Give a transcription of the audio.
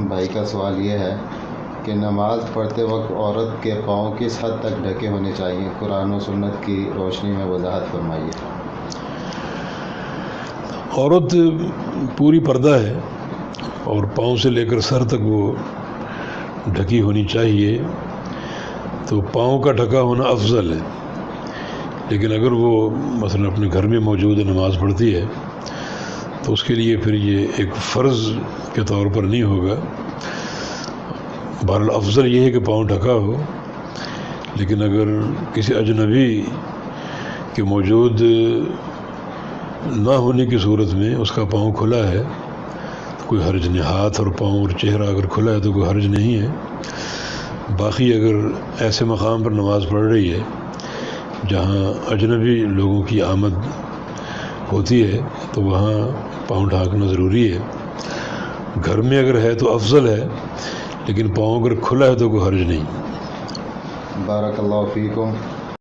بھائی کا سوال یہ ہے کہ نماز پڑھتے وقت عورت کے پاؤں کس حد تک ڈھکے ہونے چاہیے؟ قرآن و سنت کی روشنی میں وضاحت فرمائیے۔ عورت پوری پردہ ہے اور پاؤں سے لے کر سر تک وہ ڈھکی ہونی چاہیے، تو پاؤں کا ڈھکا ہونا افضل ہے۔ لیکن اگر وہ مثلا اپنے گھر میں موجود نماز پڑھتی ہے تو اس کے لیے پھر یہ ایک فرض کے طور پر نہیں ہوگا۔ بہرحال افضل یہ ہے کہ پاؤں ڈھکا ہو، لیکن اگر کسی اجنبی کے موجود نہ ہونے کی صورت میں اس کا پاؤں کھلا ہے تو کوئی حرج نہیں، ہاتھ اور پاؤں اور چہرہ اگر کھلا ہے تو کوئی حرج نہیں ہے۔ باقی اگر ایسے مقام پر نماز پڑھ رہی ہے جہاں اجنبی لوگوں کی آمد ہوتی ہے تو وہاں پاؤں ڈھانکنا ضروری ہے۔ گھر میں اگر ہے تو افضل ہے، لیکن پاؤں اگر کھلا ہے تو کوئی حرج نہیں۔ بارک اللہ فیکم۔